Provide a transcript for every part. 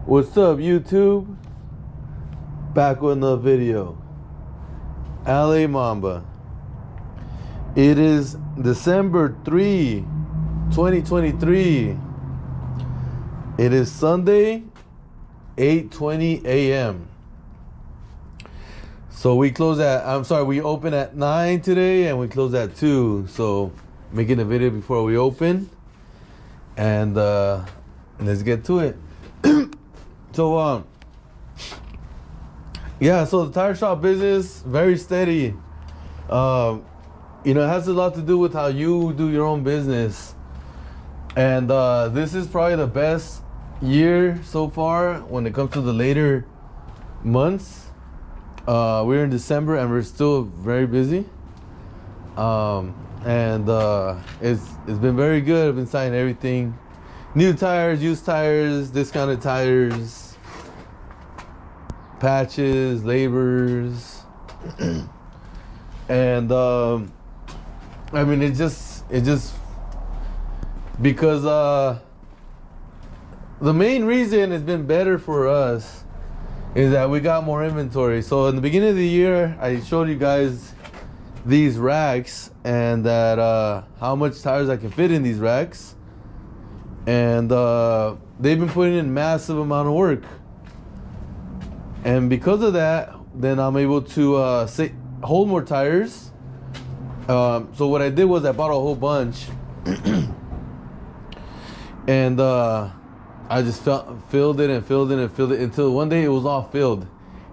What's up, YouTube? Back with another video. LA Mamba. It is December 3, 2023. It is Sunday, 8:20 a.m. So we open at 9 today and we close at 2. So making a video before we open. And let's get to it. So the tire shop business, very steady. It has a lot to do with how you do your own business. And this is probably the best year so far when it comes to the later months. We're in December and we're still very busy. It's been very good. I've been signing everything. New tires, used tires, discounted tires, patches, labors. And it's just because the main reason it's been better for us is that we got more inventory. So in the beginning of the year, I showed you guys these racks and that how much tires I can fit in these racks. And they've been putting in massive amount of work. And because of that, then I'm able to hold more tires. So what I did was I bought a whole bunch. And I just filled it until one day it was all filled.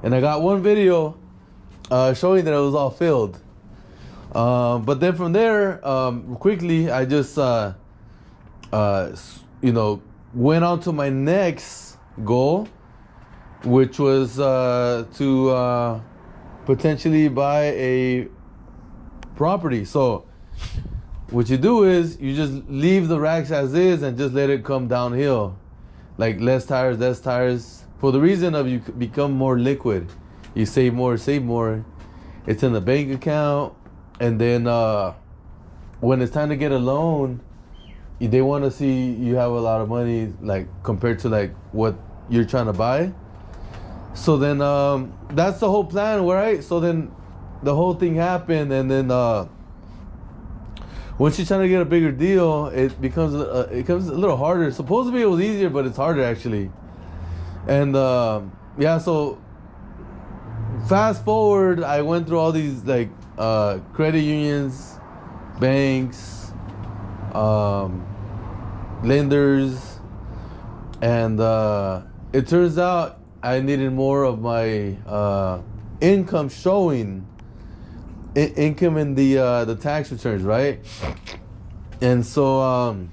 And I got one video showing that it was all filled. But then from there, quickly, I just went on to my next goal, which was to potentially buy a property. So what you do is you just leave the racks as is and just let it come downhill. Like less tires, for the reason of you become more liquid. You save more. It's in the bank account. And then when it's time to get a loan, they want to see you have a lot of money, like compared to like what you're trying to buy. So then that's the whole plan, right? So then the whole thing happened, and then once you're trying to get a bigger deal, it becomes a little harder. Supposedly it was easier, but it's harder actually. And so fast forward, I went through all these like credit unions, banks, lenders, and it turns out I needed more of my income showing. Income in the tax returns, right? And so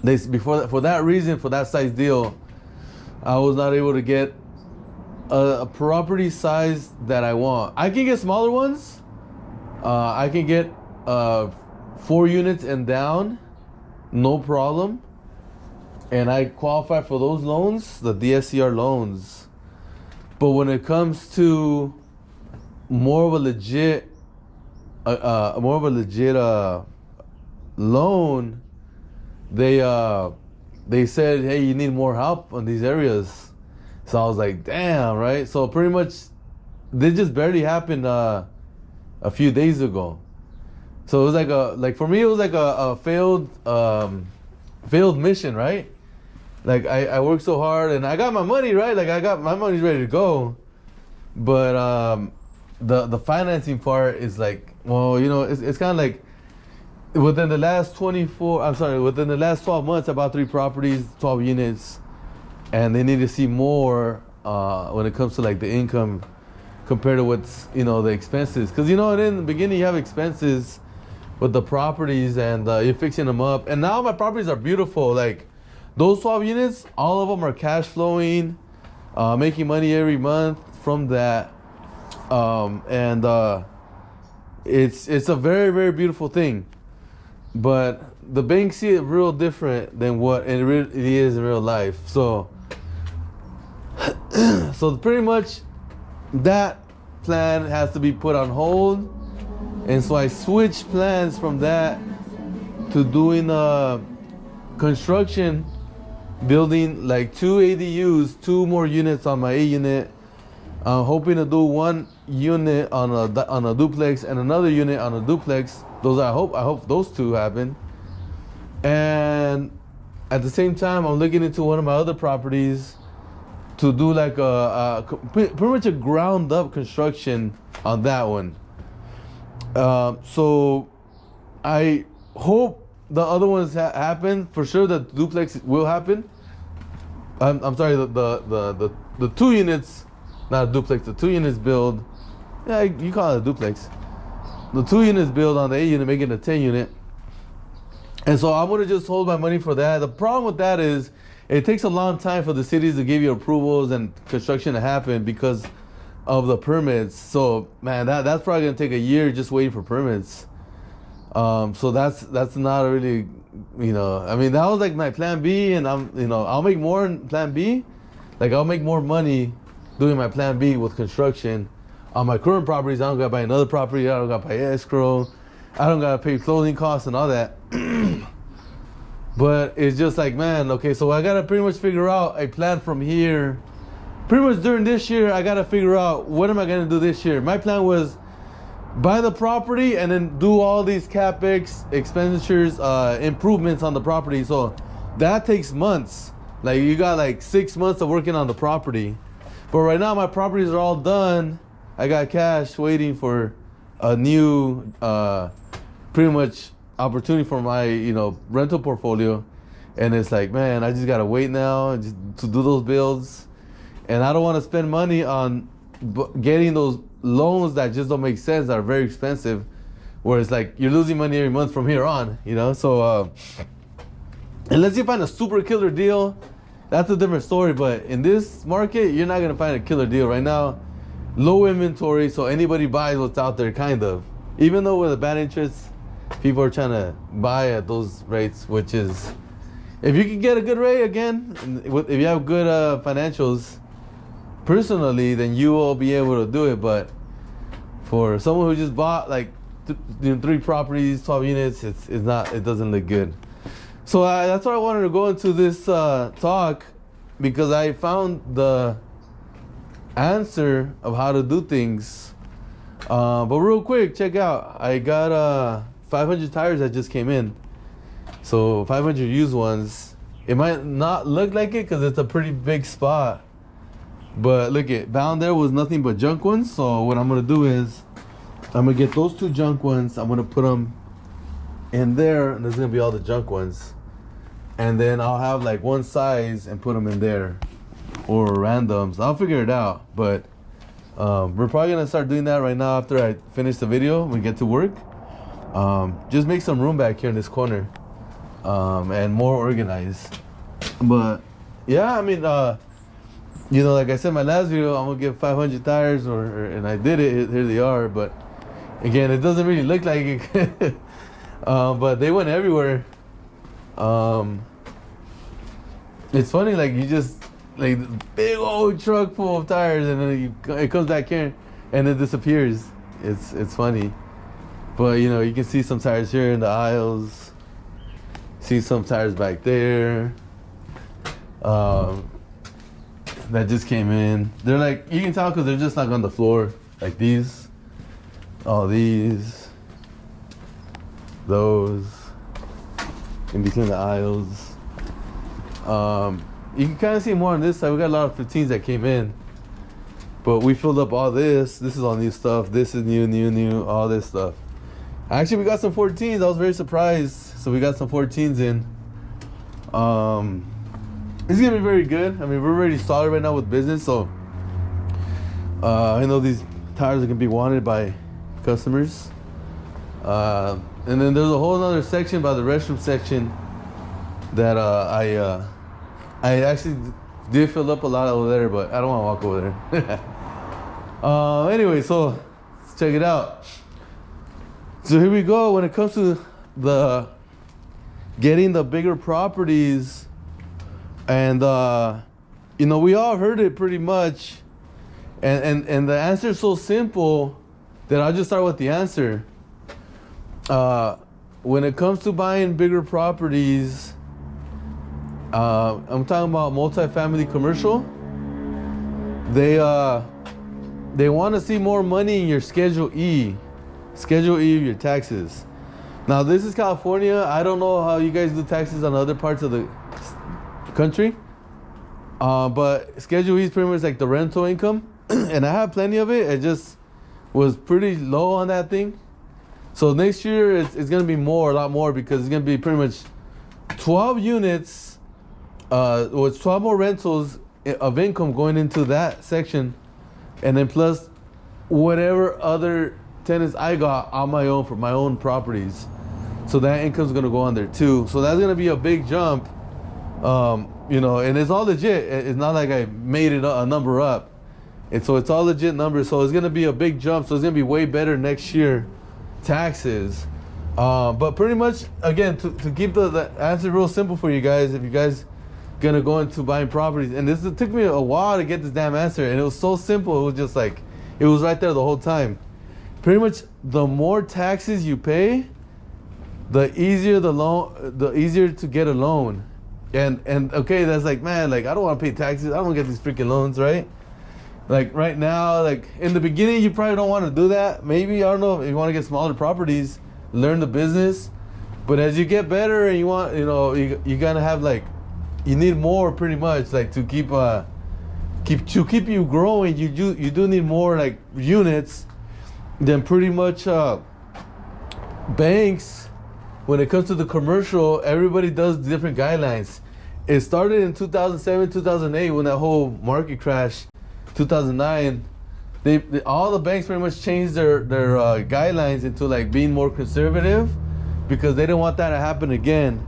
for that size deal, I was not able to get a property size that I want. I can get smaller ones. I can get 4 units and down, no problem. And I qualify for those loans, the DSCR loans. But when it comes to more of a legit loan, they said, hey, you need more help on these areas. So I was like, damn, right? So pretty much this just barely happened a few days ago. So it was like for me it was like a failed mission, right? Like I worked so hard and I got my money, right? Like I got my money's ready to go. But the financing part is like, well, it's kind of like within the last 12 months, I bought 3 properties, 12 units, and they need to see more when it comes to like the income compared to what's the expenses. Because in the beginning you have expenses with the properties and you're fixing them up. And now my properties are beautiful. Like those 12 units, all of them are cash flowing, making money every month from that. It's a very, very beautiful thing. But the banks see it real different than what it really is in real life. So pretty much that plan has to be put on hold. And so I switched plans from that to doing construction building like 2 ADUs, 2 more units on my A unit. I'm hoping to do 1 unit on a duplex and another unit on a duplex. I hope those 2 happen. And at the same time, I'm looking into one of my other properties to do like pretty much a ground up construction on that one. So I hope the other ones happen for sure. The duplex will happen. I'm sorry, the 2 units, not a duplex. The 2 units build. Yeah, you call it a duplex. The 2 units build on the A unit, making a 10 unit. And so I'm gonna just hold my money for that. The problem with that is it takes a long time for the cities to give you approvals and construction to happen because of the permits. So man, that's probably gonna take a year just waiting for permits. So that's not really, I mean, that was like my plan B, and I'll make more in plan B. Like I'll make more money doing my plan B with construction. On my current properties, I don't gotta buy another property. I don't gotta pay escrow. I don't gotta pay closing costs and all that. But it's just like, man, okay, so I gotta pretty much figure out a plan from here. Pretty much during this year, I gotta figure out what am I gonna do this year. My plan was buy the property and then do all these capex expenditures, improvements on the property. So that takes months. Like you got like 6 months of working on the property. But right now my properties are all done. I got cash waiting for a new, pretty much opportunity for my, rental portfolio. And it's like, man, I just gotta wait now just to do those builds. And I don't want to spend money on getting those loans that just don't make sense, that are very expensive, where it's like you're losing money every month from here on, So unless you find a super killer deal, that's a different story. But in this market, you're not gonna find a killer deal right now. Low inventory, so anybody buys what's out there, kind of. Even though with a bad interest, people are trying to buy at those rates, which is, if you can get a good rate again, if you have good financials, personally, then you will be able to do it. But for someone who just bought like 3 properties, 12 units, it's not. It doesn't look good. So that's why I wanted to go into this talk, because I found the answer of how to do things. But real quick, check out. I got 500 tires that just came in. So 500 used ones. It might not look like it because it's a pretty big spot. But look, down there was nothing but junk ones. So what I'm gonna do is I'm gonna get those 2 junk ones. I'm gonna put them in there, and there's gonna be all the junk ones. And then I'll have like one size and put them in there, or randoms. I'll figure it out. But we're probably gonna start doing that right now after I finish the video. We get to work. Just make some room back here in this corner, and more organized. But yeah, I mean, like I said in my last video, I'm gonna get 500 tires, and I did it. Here they are. But again, it doesn't really look like it. But they went everywhere. It's funny, like you just like big old truck full of tires, and then it comes back here, and it disappears. It's funny, but you can see some tires here in the aisles. See some tires back there. That just came in. They're like, you can tell because they're just like on the floor, like these, all these, those, in between the aisles. You can kind of see more on this side. We got a lot of 15s that came in, but we filled up all this. This is all new stuff. This is new, all this stuff. Actually, we got some 14s. I was very surprised. So we got some 14s in. It's gonna be very good. I mean, we're already started right now with business, so I know these tires are gonna be wanted by customers. And then there's a whole other section by the restroom section that I actually did fill up a lot over there, but I don't want to walk over there. Anyway, so let's check it out. So here we go. When it comes to the getting the bigger properties, and we all heard it pretty much, and the answer is so simple that I'll just start with the answer. When it comes to buying bigger properties, I'm talking about multifamily commercial. They want to see more money in your Schedule E of your taxes. Now this is California. I don't know how you guys do taxes on other parts of the country, but Schedule E is pretty much like the rental income, and I have plenty of it. It just was pretty low on that thing. So next year it's gonna be a lot more, because it's gonna be pretty much 12 units, with 12 more rentals of income going into that section, and then plus whatever other tenants I got on my own for my own properties. So that income's gonna go on there too. So that's gonna be a big jump, and it's all legit. It's not like I made it a number up. And so it's all legit numbers. So it's gonna be a big jump. So it's gonna be way better next year, taxes. But pretty much, again, to keep the answer real simple for you guys, if you guys gonna go into buying properties, and it took me a while to get this damn answer, and it was so simple. It was just like, it was right there the whole time. Pretty much, the more taxes you pay, the easier to get a loan. And okay, that's like, man, like, I don't want to pay taxes. I don't want to get these freaking loans, right? Like right now, like in the beginning, you probably don't want to do that. Maybe, I don't know, if you want to get smaller properties, learn the business. But as you get better and you want, you gotta have like, you need more pretty much, like to keep you growing. You do need more like units than pretty much banks. When it comes to the commercial, everybody does different guidelines. It started in 2007, 2008 when that whole market crash. 2009, all the banks pretty much changed their guidelines into like being more conservative, because they didn't want that to happen again.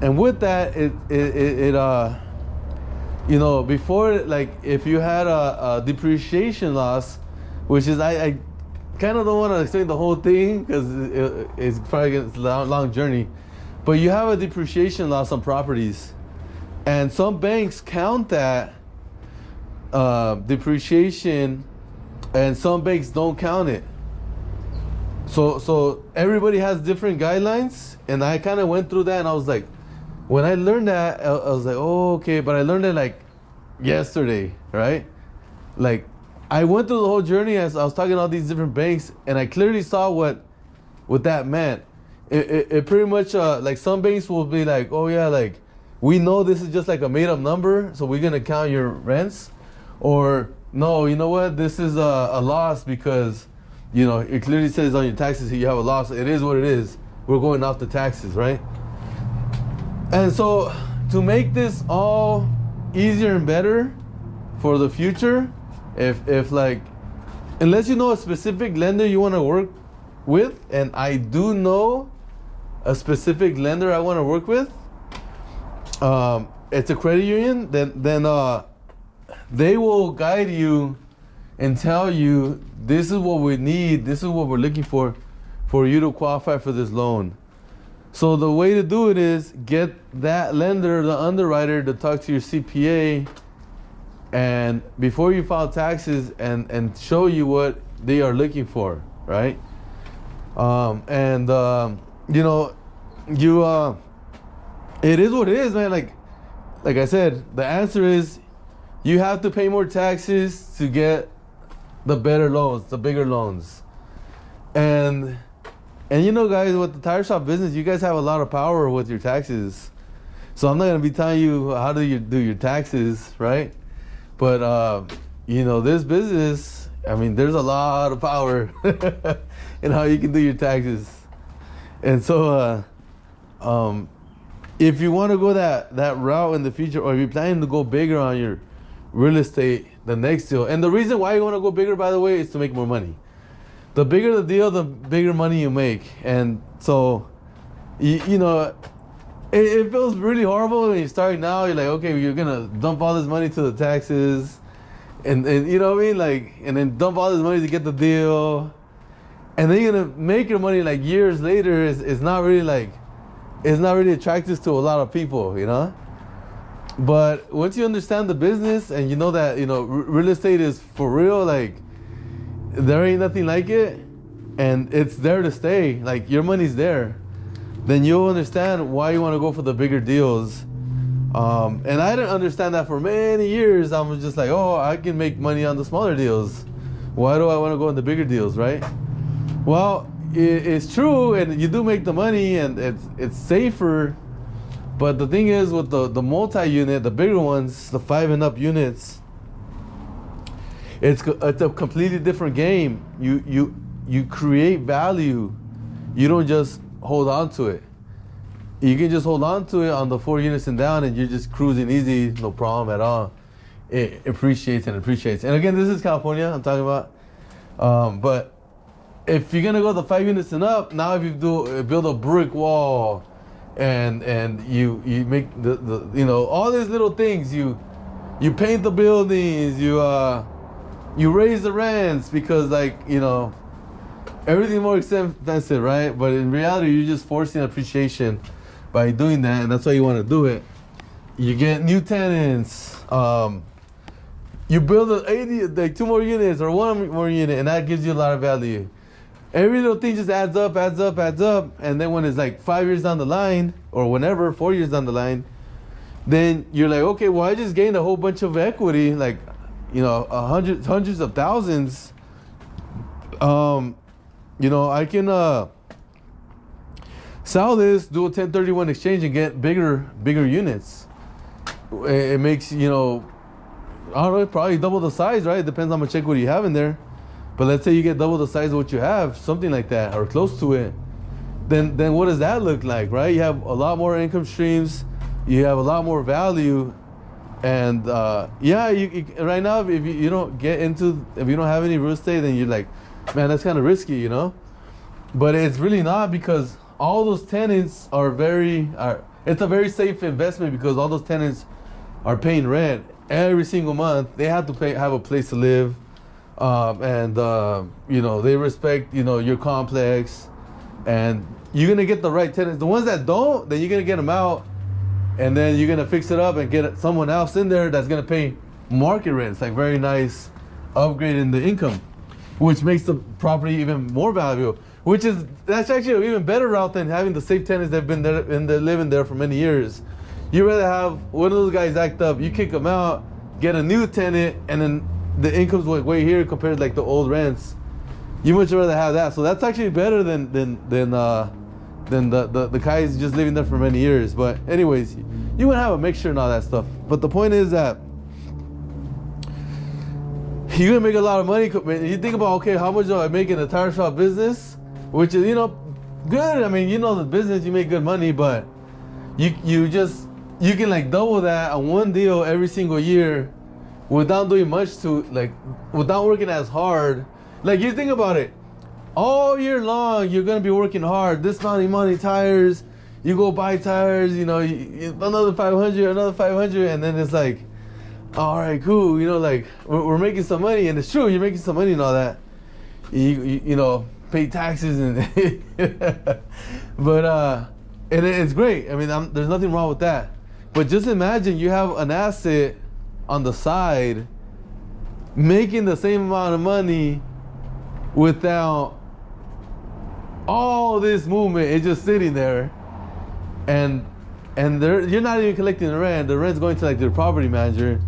And with that, before, like, if you had a depreciation loss, which is, I kind of don't want to explain the whole thing because it's probably a long journey, but you have a depreciation loss on properties, and some banks count that depreciation, and some banks don't count it. So everybody has different guidelines, and I kind of went through that, and I was like, when I learned that, I was like, oh, okay, but I learned it like yesterday, right? Like, I went through the whole journey as I was talking to all these different banks, and I clearly saw what that meant. It pretty much, like, some banks will be like, oh yeah, like, we know this is just like a made up number, so we're gonna count your rents. Or, no, you know what, this is a loss because, it clearly says on your taxes you have a loss. It is what it is. We're going off the taxes, right? And so, to make this all easier and better for the future, if like, unless you know a specific lender you want to work with, and I do know a specific lender I want to work with, it's a credit union, then they will guide you and tell you, this is what we need, this is what we're looking for you to qualify for this loan. So the way to do it is get that lender, the underwriter, to talk to your CPA, and before you file taxes, and show you what they are looking for, right? It is what it is, man. Like I said, the answer is you have to pay more taxes to get the better loans, the bigger loans. And guys, with the tire shop business, you guys have a lot of power with your taxes. So I'm not gonna be telling you how do you do your taxes, right? But this business, I mean, there's a lot of power in how you can do your taxes. And so if you want to go that route in the future, or if you're planning to go bigger on your real estate, the next deal, and the reason why you want to go bigger, by the way, is to make more money. The bigger the deal, the bigger money you make. And so, it feels really horrible when you're starting now. You're like, okay, you're gonna dump all this money to the taxes, and you know what I mean, like, and then dump all this money to get the deal, and then you're gonna make your money like years later. It's not really attractive to a lot of people, But once you understand the business and you know that real estate is for real, like, there ain't nothing like it, and it's there to stay, like, your money's there, then you'll understand why you want to go for the bigger deals. And I didn't understand that for many years. I was just like, oh, I can make money on the smaller deals. Why do I want to go in the bigger deals, right? Well, it's true, and you do make the money, and it's safer. But the thing is, with the multi-unit, the bigger ones, the 5 and up units, it's a completely different game. You create value. You don't just hold on to it. You can just hold on to it on the 4 units and down, and you're just cruising easy, no problem at all. It appreciates and appreciates. And again, this is California I'm talking about. But if you're gonna go the 5 units and up, now if you build a brick wall, and you make the you know, all these little things, you paint the buildings, you raise the rents because, like, you know, everything more expensive, right? But in reality, you're just forcing appreciation by doing that, and that's why you want to do it. You get new tenants. You build 2 more units or 1 more unit, and that gives you a lot of value. Every little thing just adds up, and then when it's like 5 years down the line, or whenever, 4 years down the line, then you're like, okay, well, I just gained a whole bunch of equity, like, you know, hundreds of thousands. You know, I can sell this, do a 1031 exchange, and get bigger units. It makes, you know, I don't know, probably double the size, right? It depends how much equity you have in there. But let's say you get double the size of what you have, something like that, or close to it. Then what does that look like, right? You have a lot more income streams. You have a lot more value. And yeah, right now, if you don't have any real estate, then you're like, man, that's kind of risky, you know? But it's really not, because all those tenants it's a very safe investment, because all those tenants are paying rent every single month. They have to have a place to live. And you know, they respect, you know, your complex, and you're going to get the right tenants. The ones that don't, then you're going to get them out, and then you're going to fix it up and get someone else in there that's going to pay market rents, like very nice upgrade in the income, which makes the property even more valuable, that's actually an even better route than having the safe tenants that have been there and they're living there for many years. You'd rather have one of those guys act up, you kick them out, get a new tenant, and then the income's way here compared to like the old rents. You much rather have that. So that's actually better than the guys just living there for many years. But anyways, you would have a mixture and all that stuff. But the point is that you're gonna make a lot of money. You think about, okay, how much do I make in the tire shop business? Which is, you know, good. I mean, you know, the business, you make good money, but you can like double that on one deal every single year, without doing much without working as hard. Like, you think about it, all year long, you're gonna be working hard. This money, tires, you go buy tires, you know, another 500, and then it's like, all right, cool, you know, like, we're making some money, and it's true, you're making some money and all that. You know, pay taxes and, but, and it's great. I mean, there's nothing wrong with that. But just imagine you have an asset on the side making the same amount of money without all this movement. It's just sitting there, and you're not even collecting the rent. The rent's going to like the property manager,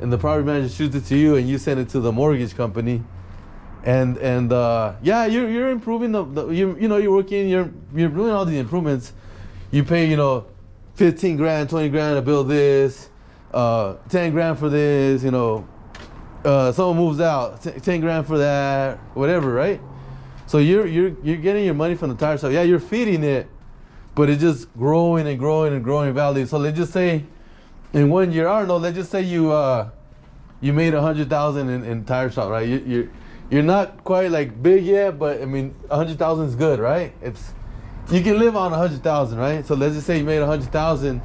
and the property manager shoots it to you, and you send it to the mortgage company. And yeah, you're improving you know, you're working, you're doing all the improvements. You pay, you know, 15 grand, 20 grand to build this, 10 grand for this, you know, someone moves out, 10 grand for that, whatever, right? So you're getting your money from the tire shop. Yeah, you're feeding it, but it's just growing and growing and growing value. So let's just say in 1 year, I don't know, let's just say you made 100,000 in tire shop, right? You're not quite like big yet, but I mean, 100,000 is good, right? You can live on 100,000, right? So let's just say you made 100,000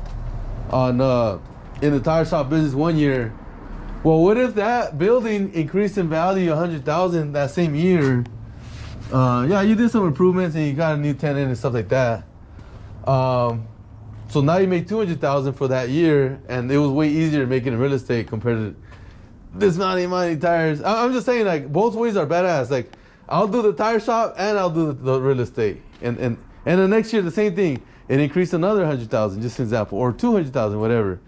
on in the tire shop business 1 year. Well, what if that building increased in value 100,000 that same year? Yeah, you did some improvements and you got a new tenant and stuff like that. So now you make 200,000 for that year, and it was way easier making in real estate compared to this money tires. I'm just saying, like, both ways are badass. Like, I'll do the tire shop and I'll do the real estate, and the next year the same thing. It increased another 100,000, just an example, or 200,000, whatever.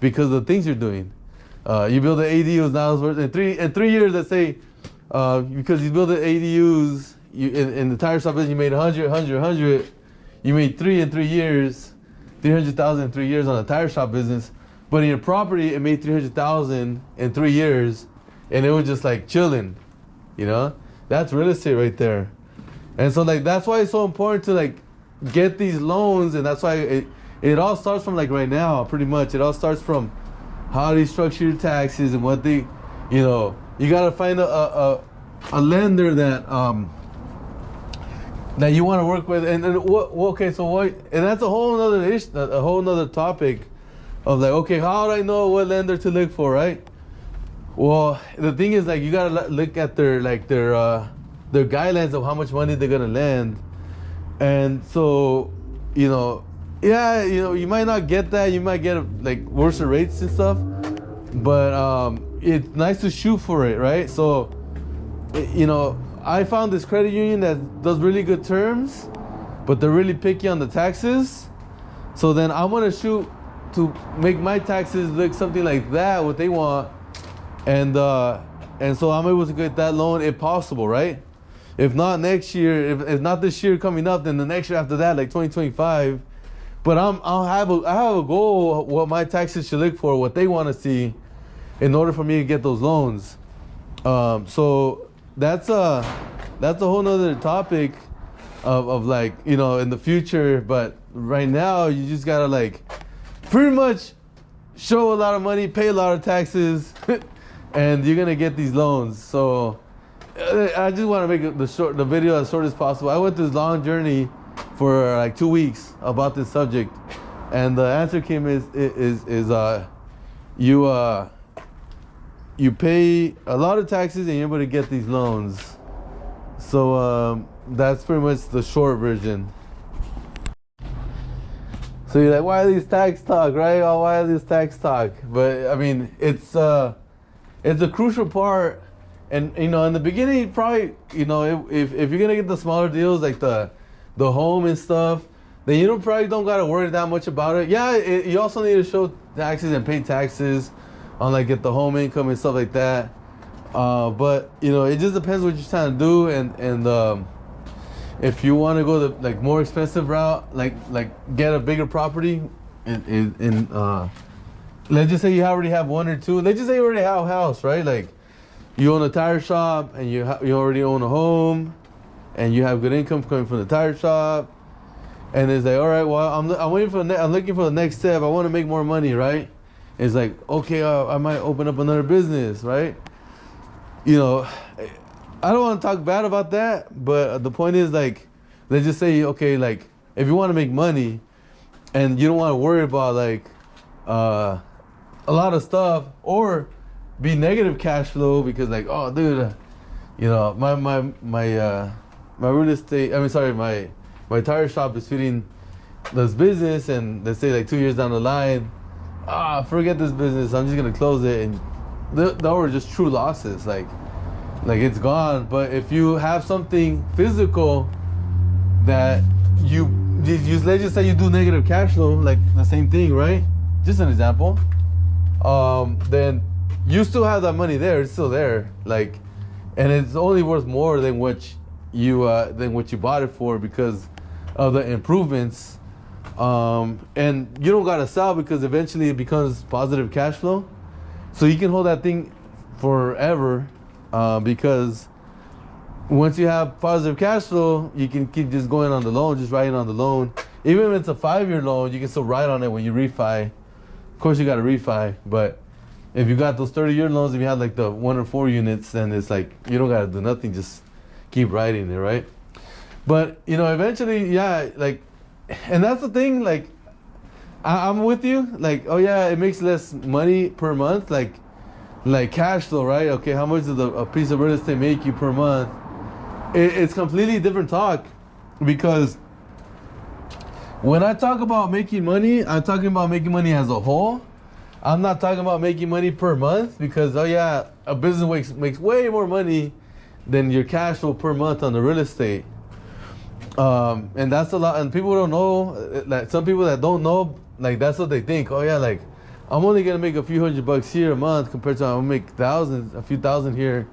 because of the things you're doing. You build the ADUs now it's worth in 3 years. Let's say because you build the ADUs in the tire shop business, you made 100. You made 3 in 3 years, 300,000 in 3 years on the tire shop business. But in your property, it made 300,000 in 3 years, and it was just like chilling, you know. That's real estate right there. And so like that's why it's so important to like get these loans, and that's why it all starts from like right now, pretty much. It all starts from how they structure your taxes and what they, you know, you gotta find a lender that that you want to work with, and what? Okay, so what? And that's a whole nother issue, a whole nother topic of like, okay, how do I know what lender to look for, right? Well, the thing is like you gotta look at their guidelines of how much money they're gonna lend, and so you know, yeah, you know, you might not get that, you might get like worse rates and stuff, but it's nice to shoot for it, right? So you know, I found this credit union that does really good terms, but they're really picky on the taxes. So then I'm gonna shoot to make my taxes look something like that, what they want, and so I'm able to get that loan if possible, right? If not next year, if not this year coming up, then the next year after that, like 2025. But I have a goal what my taxes should look for, what they want to see, in order for me to get those loans. So that's a whole nother topic of like, you know, in the future. But right now you just gotta like pretty much show a lot of money, pay a lot of taxes, and you're gonna get these loans. So I just want to make the video as short as possible. I went this long journey for like 2 weeks about this subject, and the answer came is you pay a lot of taxes and you're able to get these loans. So that's pretty much the short version. So you're like, why these tax talk, right? Oh, why this tax talk? But I mean, it's a crucial part. And you know, in the beginning, probably, you know, if you're gonna get the smaller deals like the home and stuff, then you probably don't gotta worry that much about it. Yeah, you also need to show taxes and pay taxes on like get the home income and stuff like that. But you know, it just depends what you're trying to do, and if you want to go the like more expensive route, like get a bigger property, and let's just say you already have 1 or 2. Let's just say you already have a house, right? Like you own a tire shop and you already own a home, and you have good income coming from the tire shop, and it's like, all right, well, I'm waiting for I'm looking for the next step. I want to make more money, right? It's like, okay, I might open up another business, right? You know, I don't want to talk bad about that, but the point is, like, let's just say, okay, like, if you want to make money and you don't want to worry about like a lot of stuff or be negative cash flow because like, oh, dude, you know, my real estate, my tire shop is feeding this business, and let's say like 2 years down the line, forget this business, I'm just gonna close it, and those were just true losses, like it's gone. But if you have something physical that you let's just say you do negative cash flow, like the same thing, right? Just an example. Then you still have that money there, it's still there, like, and it's only worth more than what you bought it for because of the improvements. And you don't gotta sell because eventually it becomes positive cash flow, so you can hold that thing forever, because once you have positive cash flow, you can keep just going on the loan, just writing on the loan. Even if it's a 5-year loan, you can still write on it when you refi. Of course you gotta refi, but if you got those 30-year loans, if you had like the 1 or 4 units, then it's like you don't gotta do nothing, just keep writing it, right? But you know, eventually, yeah, like, and that's the thing, like, I'm with you, like, oh yeah, it makes less money per month, like cash flow, right? Okay, how much does a piece of real estate make you per month? It's completely different talk, because when I talk about making money, I'm talking about making money as a whole. I'm not talking about making money per month, because oh yeah, a business makes way more money than your cash flow per month on the real estate. And that's a lot, and people don't know, like some people that don't know, like that's what they think. Oh yeah, like I'm only gonna make a few $100 here a month compared to I'm gonna make thousands, a few thousand here,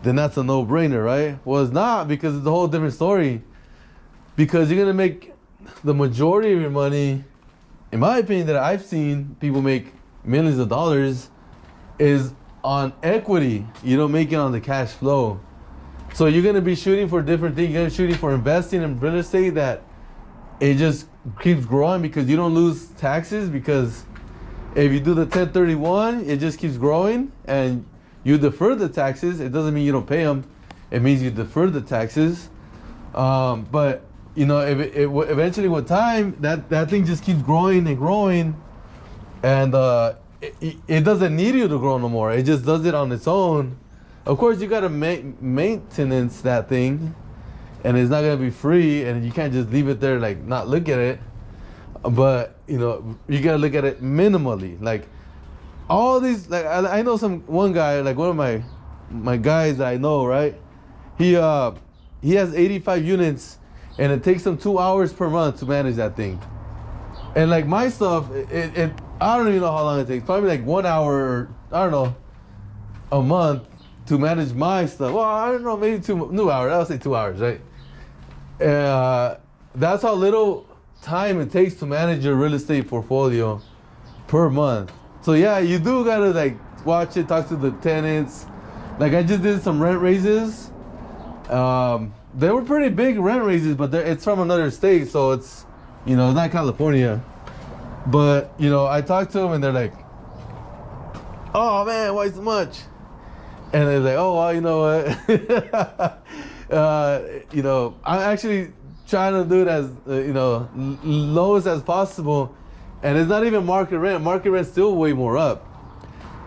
then that's a no-brainer, right? Well, it's not, because it's a whole different story. Because you're gonna make the majority of your money, in my opinion, that I've seen people make millions of dollars, is on equity. You don't make it on the cash flow. So you're gonna be shooting for different things. You're gonna be shooting for investing in real estate that it just keeps growing because you don't lose taxes. Because if you do the 1031, it just keeps growing, and you defer the taxes. It doesn't mean you don't pay them. It means you defer the taxes. But you know, eventually with time, that thing just keeps growing and growing, and it doesn't need you to grow no more. It just does it on its own. Of course, you gotta maintenance that thing, and it's not gonna be free, and you can't just leave it there like not look at it. But you know, you gotta look at it minimally. Like all these, like I know one guy, like one of my guys that I know, right? He has 85 units, and it takes him 2 hours per month to manage that thing. And like my stuff, it I don't even know how long it takes. Probably like 1 hour, or I don't know, a month to manage my stuff. Well, I don't know, maybe 2 hours. I would say 2 hours, right? That's how little time it takes to manage your real estate portfolio per month. So yeah, you do gotta like watch it, talk to the tenants. Like I just did some rent raises. They were pretty big rent raises, but it's from another state, so it's, you know, it's not California. But you know, I talked to them and they're like, "Oh man, why so much?" And they're like, "Oh well, you know what? You know, I'm actually trying to do it as you know, lowest as possible, and it's not even market rent. Market rent's still way more up,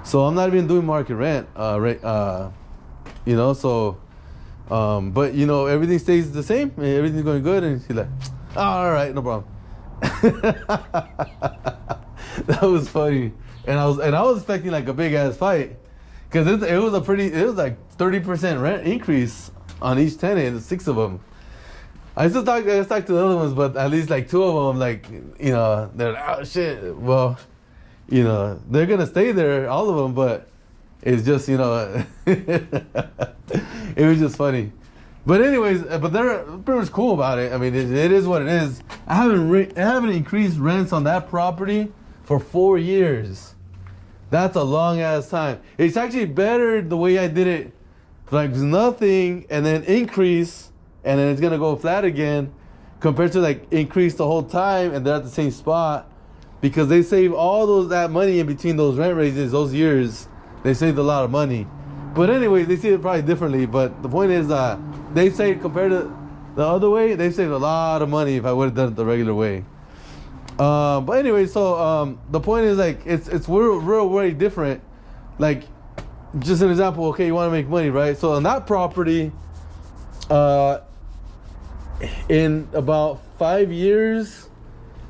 so I'm not even doing market rent. You know, so, but you know, everything stays the same. Everything's going good." And she's like, "Oh, all right, no problem." That was funny, and I was expecting like a big ass fight, because it was like 30% rent increase on each tenant, the 6 of them. I still talk to the other ones, but at least like 2 of them, like, you know, they're like, "Oh shit." Well, you know, they're gonna stay there, all of them, but it's just, you know, it was just funny. But anyways, but they're pretty much cool about it. I mean, it is what it is. I haven't increased rents on that property for 4 years. That's a long ass time. It's actually better the way I did it, like nothing and then increase, and then it's gonna go flat again, compared to like increase the whole time and they're at the same spot, because they save all that money in between those rent raises, those years. They saved a lot of money. But anyways, they see it probably differently. But the point is, they say compared to the other way, they saved a lot of money if I would have done it the regular way. But anyway, so the point is, like, it's real very different. Like, just an example. Okay, you want to make money, right? So on that property, in about 5 years,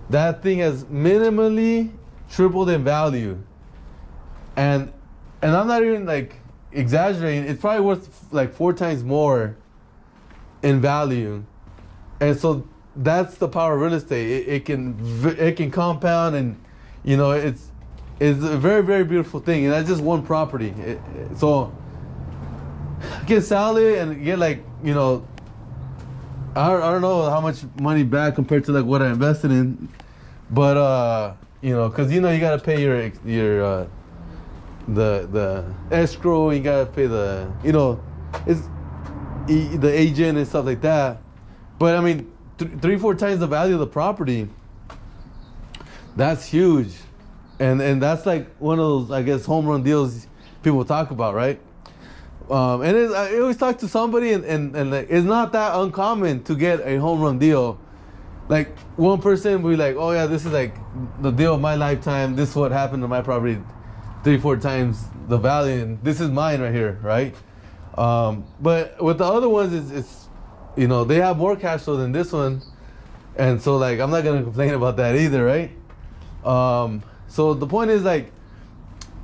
that thing has minimally tripled in value. And I'm not even like exaggerating. It's probably worth like 4 times more in value. And so that's the power of real estate. It can compound, and you know, it's a very, very beautiful thing. And that's just one property. So get salad and get, like, you know, I don't know how much money back compared to like what I invested in, but you know, because you know, you gotta pay your the escrow, you gotta pay the, you know, it's the agent and stuff like that. But I mean, 3-4 times the value of the property, that's huge. And that's like one of those, I guess, home run deals people talk about, right? And I always talk to somebody, and like, it's not that uncommon to get a home run deal. Like, one person will be like, "Oh yeah, this is like the deal of my lifetime. This is what happened to my property, 3-4 times the value, and this is mine right here," right? But with the other ones, it's you know, they have more cash flow than this one, and so like, I'm not gonna complain about that either, right? So the point is, like,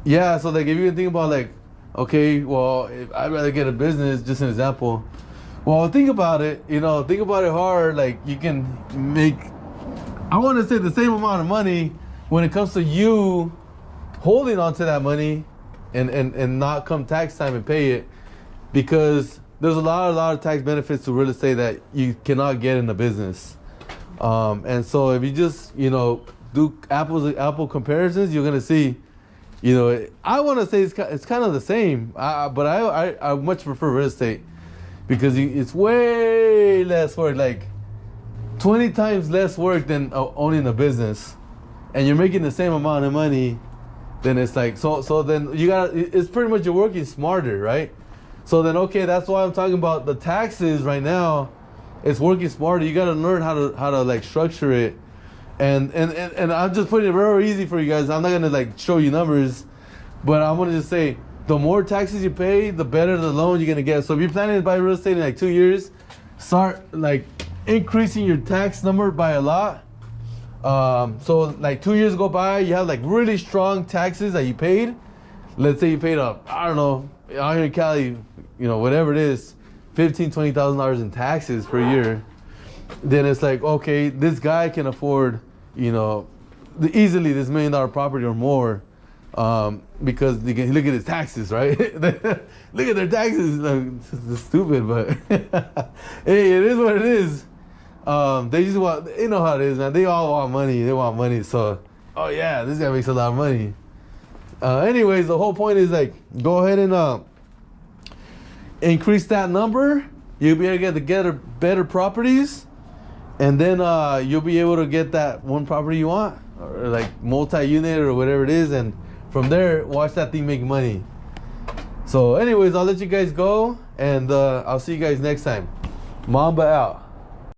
yeah, so like, if you think about, like, okay, well, if I'd rather get a business, just an example. Well, think about it, you know, think about it hard. Like, you can make, I want to say, the same amount of money when it comes to you holding on to that money and not come tax time and pay it, because there's a lot of tax benefits to real estate that you cannot get in the business. And so if you just, do apples to apple comparisons, you're gonna see, I want to say it's kind of the same, but I much prefer real estate because it's way less work, like 20 times less work than owning a business, and you're making the same amount of money. Then it's like, so then it's pretty much you're working smarter, right? So then, okay, that's why I'm talking about the taxes right now. It's working smarter. You got to learn how to like structure it. And I'm just putting it very easy for you guys. I'm not going to like show you numbers, but I'm going to just say the more taxes you pay, the better the loan you're going to get. So if you're planning to buy real estate in like 2 years, start like increasing your tax number by a lot. So like 2 years go by, you have like really strong taxes that you paid. Let's say you paid I don't know, out here in Cali, whatever it is, $15,000-$20,000 in taxes per year. Then it's like, okay, this guy can afford, easily this $1 million property or more, because you can look at his taxes, right? Look at their taxes. It's stupid, but hey, it is what it is. They just want, you know how it is, man. They all want money. They want money. So, oh yeah, this guy makes a lot of money. Anyways, the whole point is like, go ahead and increase that number. You'll be able to get better properties, and then you'll be able to get that one property you want, or like multi-unit or whatever it is, and from there, watch that thing make money. So, anyways, I'll let you guys go, and I'll see you guys next time. Mamba out.